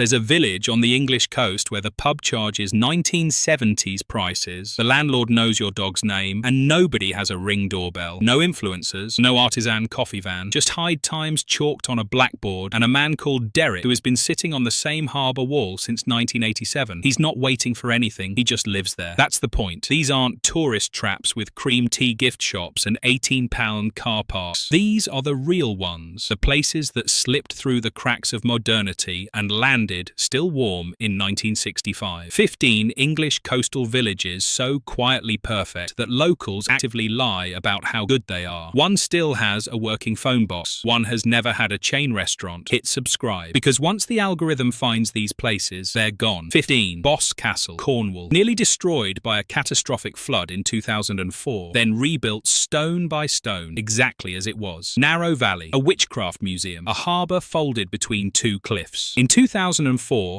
There's a village on the English coast where the pub charges 1970s prices, the landlord knows your dog's name, and nobody has a Ring doorbell. No influencers, no artisan coffee van, just hide times chalked on a blackboard, and a man called Derek who has been sitting on the same harbour wall since 1987. He's not waiting for anything, he just lives there. That's the point. These aren't tourist traps with cream tea gift shops and £18 car parks. These are the real ones, the places that slipped through the cracks of modernity and landed, still warm, in 1965. 15 English coastal villages so quietly perfect that locals actively lie about how good they are. One still has a working phone box. One has never had a chain restaurant. Hit subscribe, because once the algorithm finds these places, they're gone. 15. Boscastle, Cornwall. Nearly destroyed by a catastrophic flood in 2004, then rebuilt stone by stone, exactly as it was. Narrow Valley, a witchcraft museum, a harbour folded between two cliffs. In 2004,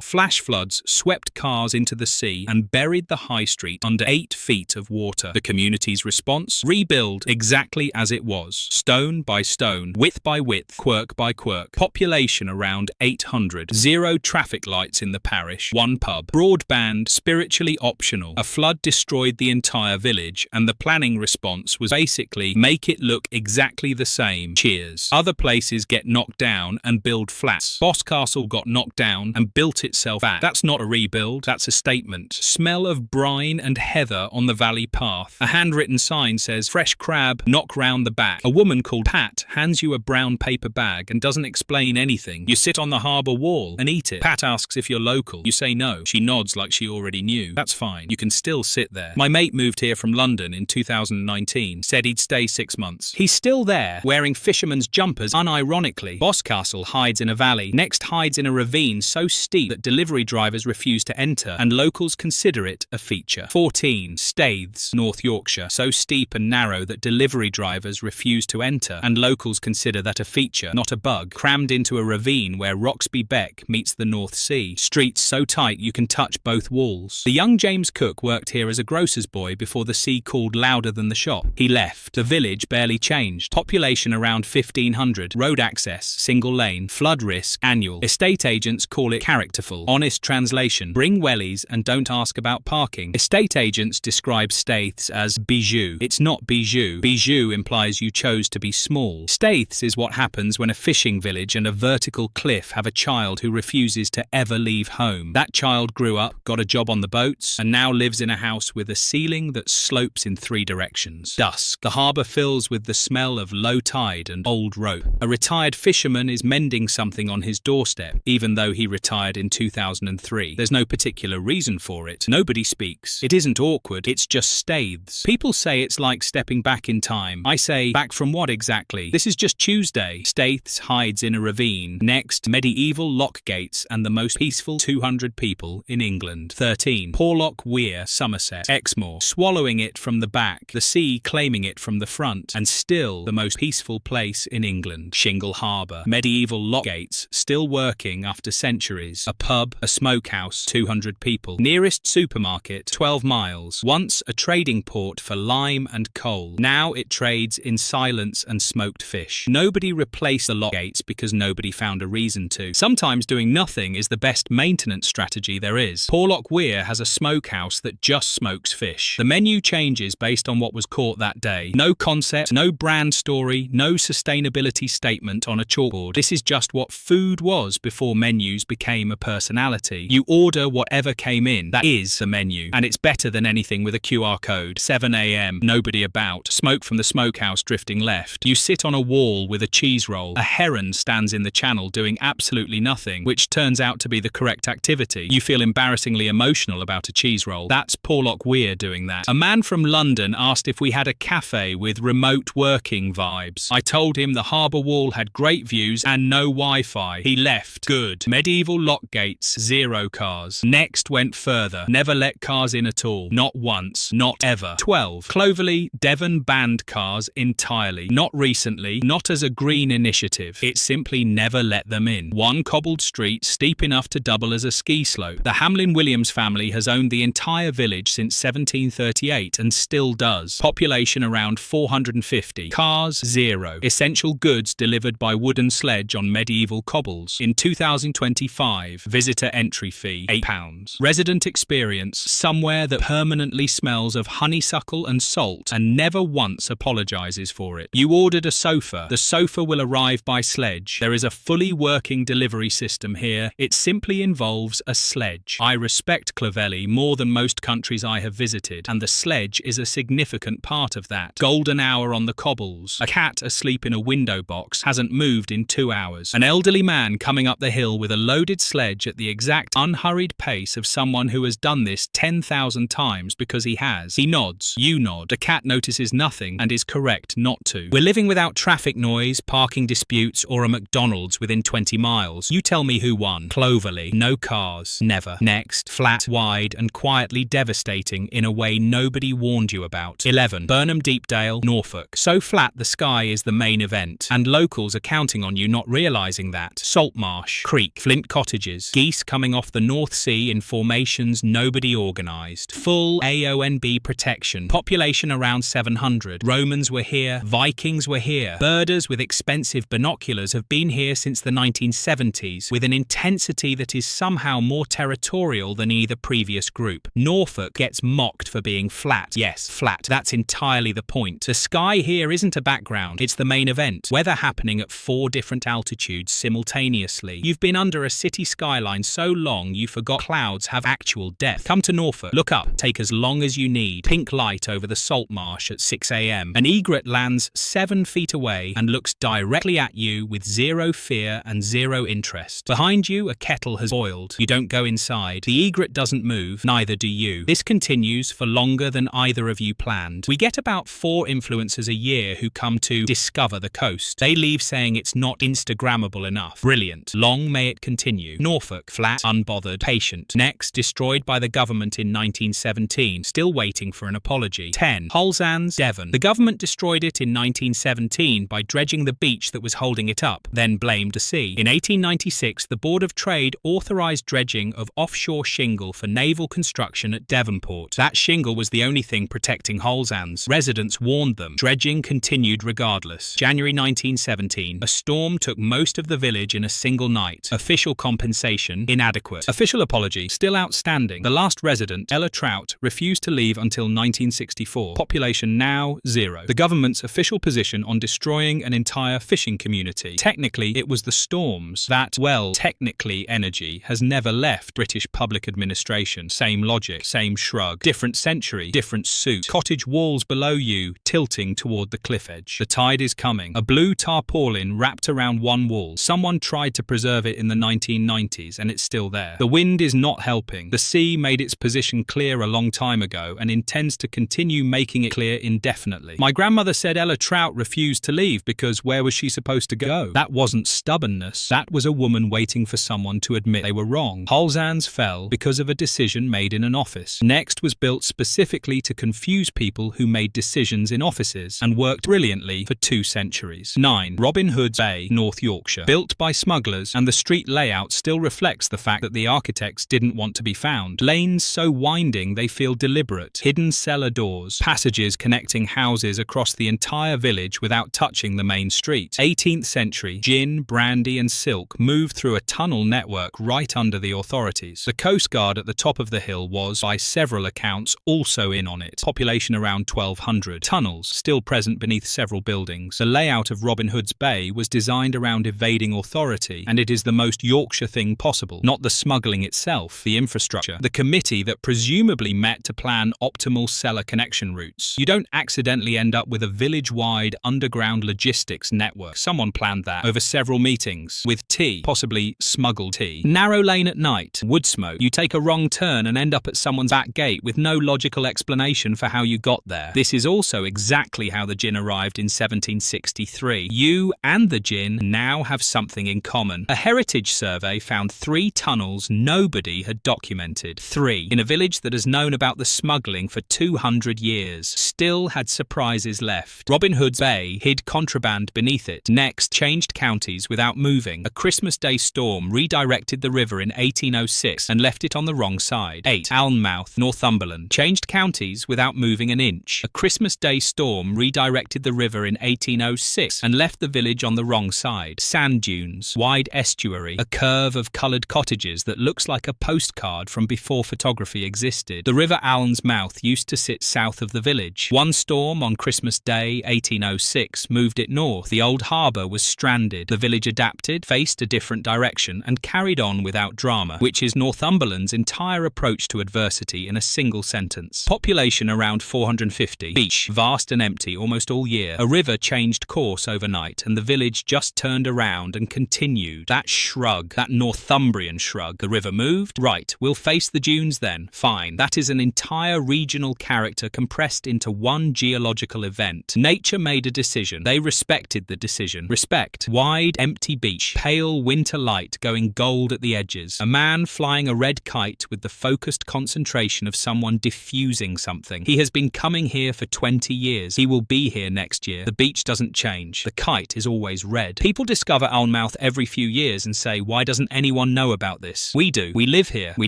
flash floods swept cars into the sea and buried the high street under 8 feet of water. The community's response? Rebuild exactly as it was. Stone by stone, width by width, quirk by quirk. Population around 800. 0 traffic lights in the parish. 1 pub. Broadband, spiritually optional. A flood destroyed the entire village, and the planning response was basically make it look exactly the same. Cheers. Other places get knocked down and build flats. Boscastle got knocked down and built itself back. That's not a rebuild, that's a statement. Smell of brine and heather on the valley path. A handwritten sign says, fresh crab, knock round the back. A woman called Pat hands you a brown paper bag and doesn't explain anything. You sit on the harbour wall and eat it. Pat asks if you're local. You say no. She nods like she already knew. That's fine. You can still sit there. My mate moved here from London in 2019. Said he'd stay 6 months. He's still there, wearing fisherman's jumpers unironically. Boscastle hides in a valley. Next hides in a ravine so steep that delivery drivers refuse to enter, and locals consider it a feature. 14. Staithes, North Yorkshire. So steep and narrow that delivery drivers refuse to enter, and locals consider that a feature, not a bug. Crammed into a ravine where Roxby Beck meets the North Sea. Streets so tight you can touch both walls. The young James Cook worked here as a grocer's boy before the sea called louder than the shop. He left. The village barely changed. Population around 1,500. Road access, single lane. Flood risk, annual. Estate agents call it characterful. Honest translation, bring wellies and don't ask about parking. Estate agents describe Staithes as bijou. It's not bijou. Bijou implies you chose to be small. Staithes is what happens when a fishing village and a vertical cliff have a child who refuses to ever leave home. That child grew up, got a job on the boats, and now lives in a house with a ceiling that slopes in 3 directions. Dusk. The harbour fills with the smell of low tide and old rope. A retired fisherman is mending something on his doorstep, even though he retired in 2003. There's no particular reason for it. Nobody speaks. It isn't awkward, it's just Staithes. People say it's like stepping back in time. I say, back from what exactly? This is just Tuesday. Staithes hides in a ravine. Next, medieval lock gates and the most peaceful 200 people in England. 13. Porlock, Weir, Somerset. Exmoor. Swallowing it from the back, the sea claiming it from the front, and still the most peaceful place in England. Shingle Harbour. Medieval lock gates, still working after centuries. A pub, a smokehouse, 200 people. Nearest supermarket, 12 miles. Once a trading port for lime and coal. Now it trades in silence and smoked fish. Nobody replaced the lock gates because nobody found a reason to. Sometimes doing nothing is the best maintenance strategy there is. Porlock Weir has a smokehouse that just smokes fish. The menu changes based on what was caught that day. No concept, no brand story, no sustainability statement on a chalkboard. This is just what food was before menus became a personality. You order whatever came in. That is the menu. And it's better than anything with a QR code. 7 a.m. Nobody about. Smoke from the smokehouse drifting left. You sit on a wall with a cheese roll. A heron stands in the channel doing absolutely nothing, which turns out to be the correct activity. You feel embarrassingly emotional about a cheese roll. That's Porlock Weir doing that. A man from London asked if we had a cafe with remote working vibes. I told him the harbour wall had great views and no Wi-Fi. He left. Good. Medieval lock gates, 0 cars. Next went further. Never let cars in at all. Not once. Not ever. 12. Clovelly, Devon banned cars entirely. Not recently. Not as a green initiative. It simply never let them in. One cobbled street steep enough to double as a ski slope. The Hamlin-Williams family has owned the entire village since 1738 and still does. Population around 450. Cars, 0. Essential goods delivered by wooden sledge on medieval cobbles. In 2024, 25. Visitor entry fee, £8. Resident experience, somewhere that permanently smells of honeysuckle and salt and never once apologises for it. You ordered a sofa. The sofa will arrive by sledge. There is a fully working delivery system here. It simply involves a sledge. I respect Clovelly more than most countries I have visited, and the sledge is a significant part of that. Golden hour on the cobbles. A cat asleep in a window box hasn't moved in 2 hours. An elderly man coming up the hill with a loaded sledge at the exact unhurried pace of someone who has done this 10,000 times because he has. He nods. You nod. The cat notices nothing and is correct not to. We're living without traffic noise, parking disputes, or a McDonald's within 20 miles. You tell me who won. Clovelly. No cars. Never. Next. Flat, wide, and quietly devastating in a way nobody warned you about. 11. Burnham, Deepdale, Norfolk. So flat the sky is the main event, and locals are counting on you not realising that. Saltmarsh. Creek. Flint cottages. Geese coming off the North Sea in formations nobody organised. Full AONB protection. Population around 700. Romans were here. Vikings were here. Birders with expensive binoculars have been here since the 1970s, with an intensity that is somehow more territorial than either previous group. Norfolk gets mocked for being flat. Yes, flat. That's entirely the point. The sky here isn't a background. It's the main event. Weather happening at 4 different altitudes simultaneously. You've been under a city skyline so long you forgot clouds have actual depth. Come to Norfolk. Look up. Take as long as you need. Pink light over the salt marsh at 6 a.m. An egret lands 7 feet away and looks directly at you with zero fear and zero interest. Behind you, a kettle has boiled. You don't go inside. The egret doesn't move, neither do you. This continues for longer than either of you planned. We get about 4 influencers a year who come to discover the coast. They leave saying it's not Instagrammable enough. Brilliant. Long may it continue. Norfolk, flat, unbothered, patient. Next, destroyed by the government in 1917, still waiting for an apology. 10. Hallsands, Devon. The government destroyed it in 1917 by dredging the beach that was holding it up, then blamed the sea. In 1896, the Board of Trade authorised dredging of offshore shingle for naval construction at Devonport. That shingle was the only thing protecting Hallsands. Residents warned them. Dredging continued regardless. January 1917, a storm took most of the village in a single night. Official compensation, inadequate. Official apology, still outstanding. The last resident, Ella Trout, refused to leave until 1964. Population now, 0. The government's official position on destroying an entire fishing community. Technically, it was the storms that, well, technically energy has never left British public administration. Same logic, same shrug. Different century, different suit. Cottage walls below you, tilting toward the cliff edge. The tide is coming. A blue tarpaulin wrapped around one wall. Someone tried to preserve it in the 1990s and it's still there. The wind is not helping. The sea made its position clear a long time ago and intends to continue making it clear indefinitely. My grandmother said Ella Trout refused to leave because where was she supposed to go? That wasn't stubbornness. That was a woman waiting for someone to admit they were wrong. Hallsands fell because of a decision made in an office. Next was built specifically to confuse people who made decisions in offices and worked brilliantly for 2 centuries. 9. Robin Hood's Bay, North Yorkshire. Built by smugglers, and the street layout still reflects the fact that the architects didn't want to be found. Lanes so winding they feel deliberate. Hidden cellar doors. Passages connecting houses across the entire village without touching the main street. 18th century, gin, brandy and silk moved through a tunnel network right under the authorities. The Coast Guard at the top of the hill was, by several accounts, also in on it. Population around 1,200. Tunnels, still present beneath several buildings. The layout of Robin Hood's Bay was designed around evading authority, and it is the most Yorkshire thing possible. Not the smuggling itself, the infrastructure. The committee that presumably met to plan optimal cellar connection routes. You don't accidentally end up with a village-wide underground logistics network. Someone planned that over several meetings. With tea, possibly smuggled tea. Narrow lane at night, wood smoke. You take a wrong turn and end up at someone's back gate with no logical explanation for how you got there. This is also exactly how the gin arrived in 1763. You and the gin now have something in common. A heritage survey found 3 tunnels nobody had documented. 3. In a village that has known about the smuggling for 200 years. Still had surprises left. Robin Hood's Bay hid contraband beneath it. Next, changed counties without moving. A Christmas Day storm redirected the river in 1806 and left it on the wrong side. 8. Alnmouth, Northumberland. Changed counties without moving an inch. A Christmas Day storm redirected the river in 1806 and left the village on the wrong side. Sand dunes, wide estuary. A curve of coloured cottages that looks like a postcard from before photography existed. The River Alnmouth used to sit south of the village. One storm on Christmas Day 1806 moved it north. The old harbour was stranded. The village adapted, faced a different direction, and carried on without drama, which is Northumberland's entire approach to adversity in a single sentence. Population around 450. Beach, vast and empty almost all year. A river changed course overnight, and the village just turned around and continued. That shrug, that Northumbrian shrug. The river moved? Right, we'll face the dunes then. Fine. That is an entire regional character compressed into one geological event. Nature made a decision. They respected the decision. Respect. Wide, empty beach. Pale winter light going gold at the edges. A man flying a red kite with the focused concentration of someone diffusing something. He has been coming here for 20 years. He will be here next year. The beach doesn't change. The kite is always red. People discover Alnmouth every few years and say, why doesn't anyone know about this? We do. We live here. We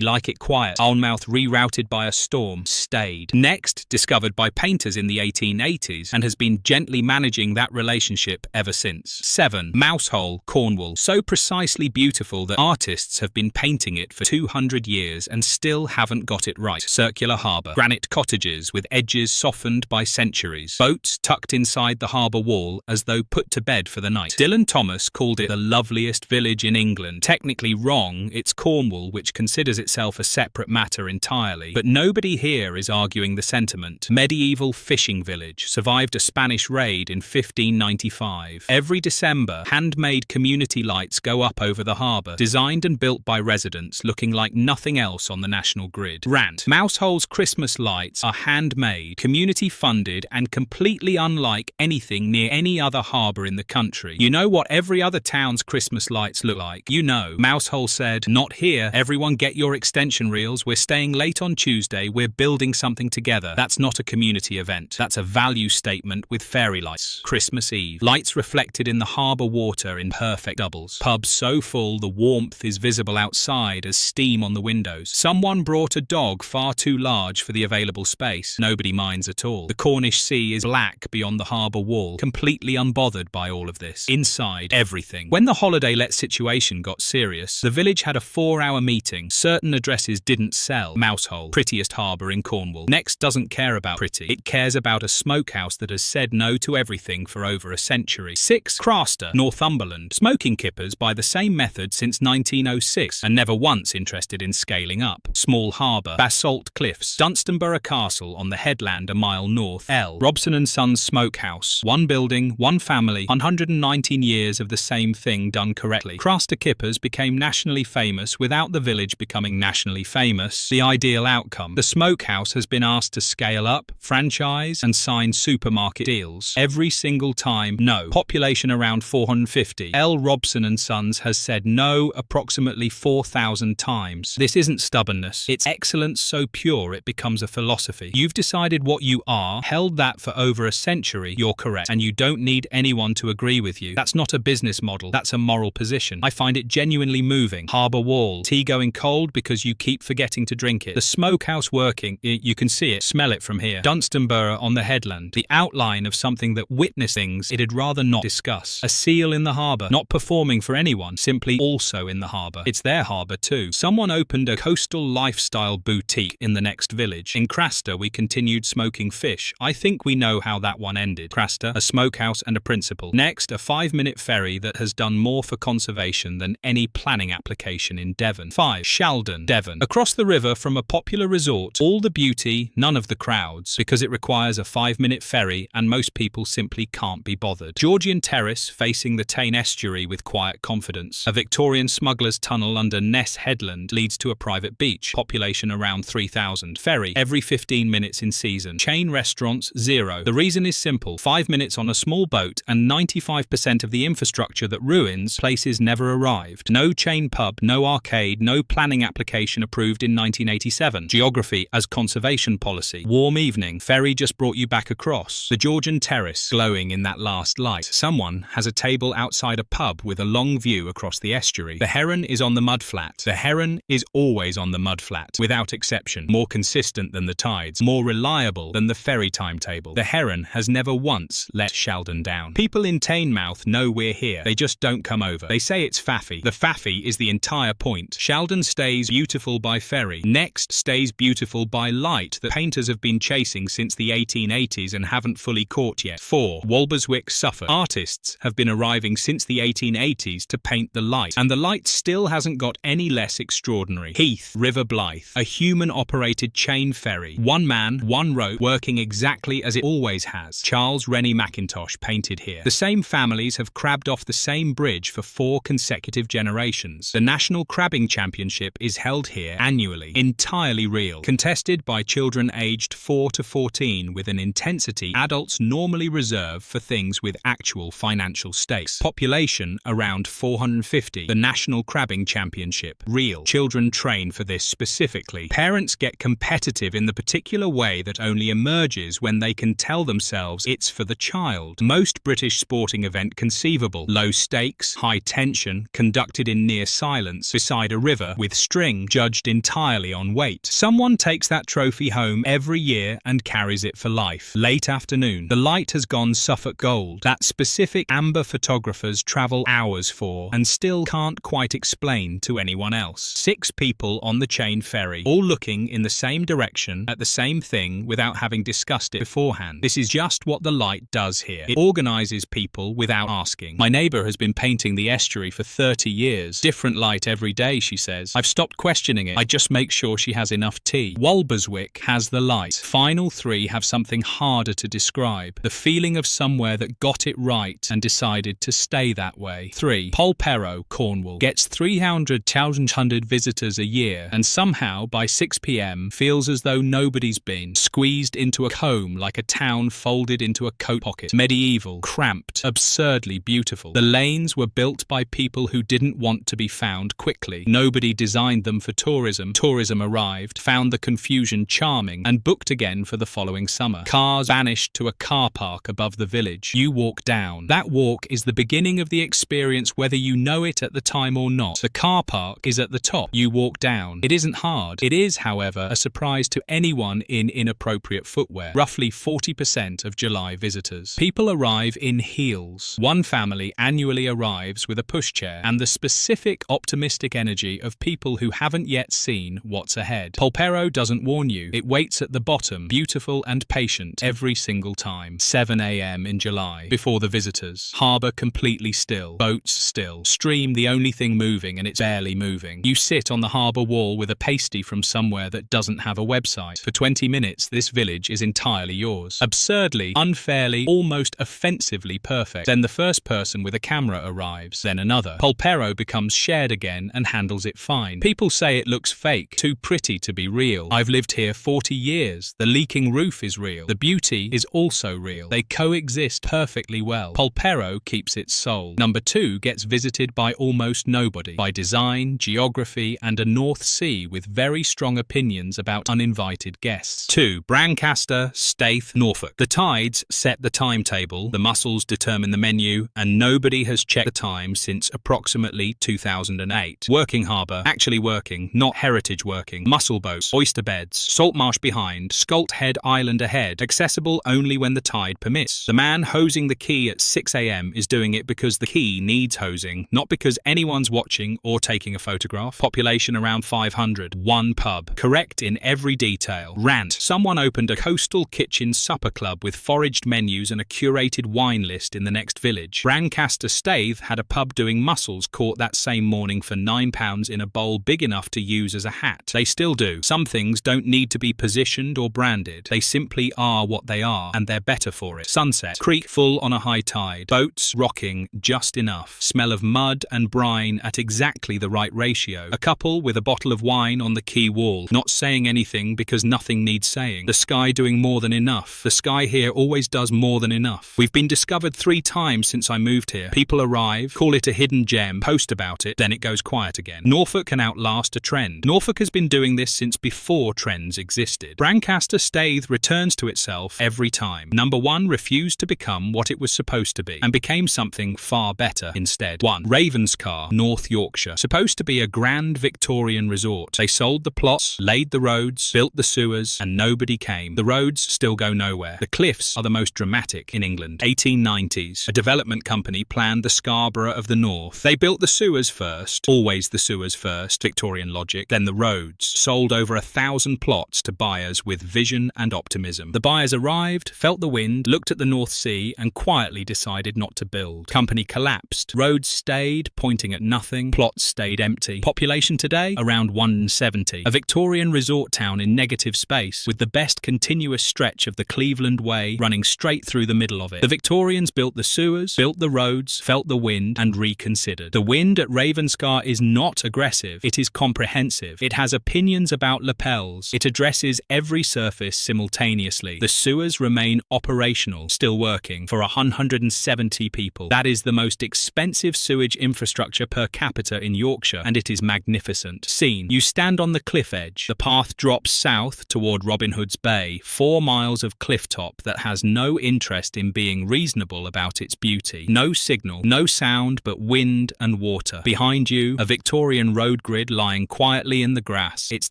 like it quiet. Alnmouth rerouted by a storm. Stayed. Next, discovered by painters in the 1880s and has been gently managing that relationship ever since. 7. Mousehole, Cornwall. So precisely beautiful that artists have been painting it for 200 years and still haven't got it right. Circular harbour. Granite cottages with edges softened by centuries. Boats tucked inside the harbour wall as though put to bed for the night. Dylan Thomas called it the loveliest village in England. Technically wrong, it's Cornwall, which considers itself a separate matter entirely. But nobody here is arguing the sentiment. Medieval fishing village. Survived a Spanish raid in 1595. Every December, handmade community lights go up over the harbour, designed and built by residents, looking like nothing else on the national grid. Rant. Mousehole's Christmas lights are handmade, community-funded, and completely unlike anything near any other harbour in the country. You know what every other town's Christmas lights look like? You know. Mousehole said, not here. Everyone get your extension reels. We're staying late on Tuesday. We're building something together. That's not a community event. That's a value statement with fairy lights. Christmas Eve. Lights reflected in the harbour water in perfect doubles. Pubs so full the warmth is visible outside as steam on the windows. Someone brought a dog far too large for the available space. Nobody minds at all. The Cornish Sea is black beyond the harbour wall, completely unbothered by all of this. Inside, everything. When the holiday let situation got serious, the village had a 4-hour meeting. Certain addresses didn't sell. Mousehole, prettiest harbour in Cornwall. Next doesn't care about pretty. It cares about a smokehouse that has said no to everything for over a century. 6. Craster, Northumberland. Smoking kippers by the same method since 1906 and never once interested in scaling up. Small harbour. Basalt cliffs. Dunstanburgh Castle on the headland a mile north. L. Robson & Sons Smokehouse. One building, one family, 119 years of the same thing done correctly. Craster kippers became nationally famous without the village becoming nationally famous. The ideal outcome. The smokehouse has been asked to scale up, franchise, and sign supermarket deals. Every single time, no. Population around 450. L. Robson & Sons has said no approximately 4,000 times. This isn't stubbornness. It's excellence so pure it becomes a philosophy. You've decided what you are, held that for over a century, you're correct, and you don't need anyone to agree with you. That's not a business model, that's a moral position. I find it genuinely moving. Harbour wall. Tea going cold because you keep forgetting to drink it. The smokehouse working, you can see it, smell it from here. Dunstanburgh on the headland. The outline of something that witnessed things it'd rather not discuss. A seal in the harbour, not performing for anyone, simply also in the harbour. It's their harbour too. Someone opened a coastal lifestyle boutique in the next village. In Craster we continued smoking fish. I think we know how that one ended. Craster, a smokehouse and a principal. Next, a 5-minute ferry that has done more for conservation than any planning application in Devon. 5. Shaldon, Devon. Across the river from a popular resort, all the beauty, none of the crowds, because it requires a 5-minute ferry and most people simply can't be bothered. Georgian terrace facing the Tyne estuary with quiet confidence. A Victorian smuggler's tunnel under Ness Headland leads to a private beach. Population around 3,000. Ferry, every 15 minutes in season. Chain restaurants, 0. The reason is simple. 5 minutes on a small boat and 95% of the infrastructure that ruins places never arrived. No chain pub, no arcade, no planning application approved in 1987. Geography as conservation policy. Warm evening. Ferry just brought you back across. The Georgian terrace glowing in that last light. Someone has a table outside a pub with a long view across the estuary. The heron is on the mudflat. The heron is always on the mudflat, without exception. More consistent than the tides. More reliable than the ferry timetable. The heron has never once let Shaldon down. People in Teignmouth know we're here. They just don't come over. They say it's faffy. Faffy. The Faffy is the entire point. Shaldon stays beautiful by ferry. Next stays beautiful by light that painters have been chasing since the 1880s and haven't fully caught yet. 4. Walberswick, Suffolk. Artists have been arriving since the 1880s to paint the light, and the light still hasn't got any less extraordinary. Heath, River Blythe, a human-operated chain ferry. One man, one rope, working exactly as it always has. Charles Rennie Mackintosh painted here. The same families have crabbed off the same bridge for 4 consecutive generations. The National Crabbing Championship is held here annually, entirely real, contested by children aged 4 to 14 with an intensity adults normally reserve for things with actual financial stakes. Population around 450. The National Crabbing Championship. Real. Children train for this specifically. Parents get competitive in the particular way that only emerges when they can tell themselves it's for the child. Most British sporting event conceivable. Low stakes, high tension, conducted in near silence, beside a river, with string judged entirely on weight. Someone takes that trophy home every year and carries it for life. Late afternoon. The light has gone Suffolk gold. That specific amber photographers travel hours for and still can't quite explain to anyone else. 6 people on the chain ferry, all looking in the same direction at the same thing without having discussed it beforehand. This is just what the light does here. It organises people without asking. My neighbour has been painting the estuary for 30 years. Different light every day, she says. I've stopped questioning it. I just make sure she has enough tea. Walberswick has the light. Final 3 have something harder to describe. The feeling of somewhere that got it right and decided to stay that way. 3. Polperro, Cornwall, gets 300,000 visitors a year and somehow by 6 p.m. feels as though nobody's been. Squeezed into a comb like a town folded into a coat pocket. Medieval, cramped, absurdly beautiful. The lanes were built by people who didn't want to be found quickly. Nobody designed them for tourism. Tourism arrived, found the confusion charming, and booked again for the following summer. Cars vanished to a car park above the village. You walk down. That walk is the beginning of the experience whether you know it at the time or not. The car park is at the top. You walk down. It isn't hard. It is, however, a surprise to anyone in inappropriate footwear. Roughly 40% of July visitors. People arrive in heels. One family annually arrives with a pushchair and the specific optimistic energy of people who haven't yet seen what's ahead. Polperro doesn't warn you. It waits at the bottom, beautiful and patient, every single time. 7 a.m. in July, before the visitors. Harbour completely still. Boats still. Stream the only thing moving, and it's barely moving. You sit on the harbour wall with a pasty from somewhere that doesn't have a website. For 20 minutes, this village is entirely yours. Absurdly, unfairly, almost offensively perfect. Then the first person with a camera arrives, then another. Polperro becomes shared again and handles it fine. People say it looks fake, too pretty to be real. I've lived here 40 years. The leaking roof is real. The beauty is also real. They coexist perfectly well. Polperro keeps its soul. Number 2 gets visited by almost nobody. By design, geography, and a North Sea with very strong opinions about uninvited guests. 2. Brancaster, Staithe, Norfolk. The tides set the timetable, the mussels determine the menu, and nobody has checked the time since approximately 2008. Working harbour, actually working, not heritage working. Mussel boats, oyster beds, salt marsh behind, Scalt Head Island ahead, accessible only when the tide permits. The man hosing the quay at 6 a.m. is doing it because the quay needs hosing, not because anyone's watching or taking a photograph. Population around 500. One pub. Correct in every detail. Rant. Someone opened a coastal kitchen supper club with foraged menus and a curated wine list in the next village. Brancaster Staithe had a pub doing mussels caught that same morning for £9 in a bowl big enough to use as a hat. They still do. Some things don't need to be positioned or branded. They simply are what they are, and they're better for it. Sunset. Creek full on a high tide. Boats rocking just enough. Smell of mud and brine at exactly the right ratio. A couple with a bottle of wine on the quay wall. Not saying anything because nothing needs saying. The sky doing more than enough. The sky here always does more than enough. We've been discovered 3 times since I moved here. People arrive, call it a hidden gem, post about it, then it goes quiet again. Norfolk can outlast a trend. Norfolk has been doing this since before trends existed. Brancaster Staithe returns to itself every time. Number 1 refused to become what it was supposed to be and became something far better instead. 1. Ravenscar, North Yorkshire. Supposed to be a grand Victorian resort. They sold the plots, laid the roads, built the sewers, and nobody came. The roads still go nowhere. The cliffs are the most dramatic in England. 1890s. A development company planned the Scarborough of the North. They built the sewers first, always the sewers first, Victorian logic, then the roads, sold over 1,000 plots to buyers with vision and optimism. The buyers arrived, felt the wind, looked at the North Sea and quietly decided not to build. Company collapsed, roads stayed, pointing at nothing, plots stayed empty. Population today, around 170. A Victorian resort town in negative space, with the best continuous stretch of the Cleveland Way running straight through the middle of it. The Victorians built the sewers, built the roads, felt the wind and reconsidered. The wind at Ravenscar is not aggressive, it is comprehensive. It has opinions about lapels. It addresses every surface simultaneously. The sewers remain operational, still working, for 170 people. That is the most expensive sewage infrastructure per capita in Yorkshire, and it is magnificent. Scene: you stand on the cliff edge. The path drops south toward Robin Hood's Bay, 4 miles of cliff top that has no interest in being reasonable about its beauty. No signal, no sound but wind and water. Behind you, a Victorian road grid lying quietly in the grass, its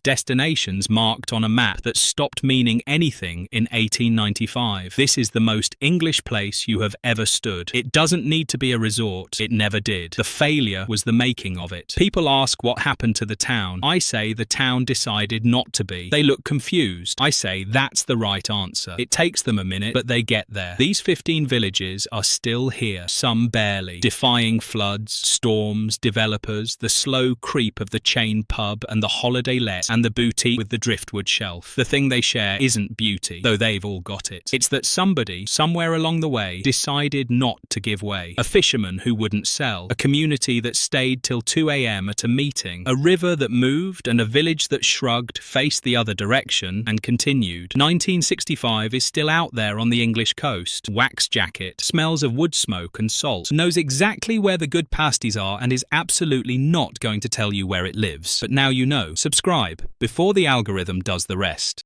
destinations marked on a map that stopped meaning anything in 1895. This is the most English place you have ever stood. It doesn't need to be a resort. It never did. The failure was the making of it. People ask what happened to the town. I say the town decided not to be. They look confused. I say that's the right answer. It takes them a minute, but they get there. These 15 villages are still here, some barely, defying floods, storms, developers, the slow creep of the chain pub and the holiday let and the boutique with the driftwood shelf. The thing they share isn't beauty, though they've all got it. It's that somebody, somewhere along the way, decided not to give way. A fisherman who wouldn't sell, a community that stayed till 2 a.m. at a meeting, a river that moved and a village that shrugged, faced the other direction and continued. 1965 is still out there on the English coast. Wax jacket, smells of wood smoke and salt, knows exactly where the good pasties are and is absolutely not going to tell you where it lives. But now you know. Subscribe before the algorithm does the rest.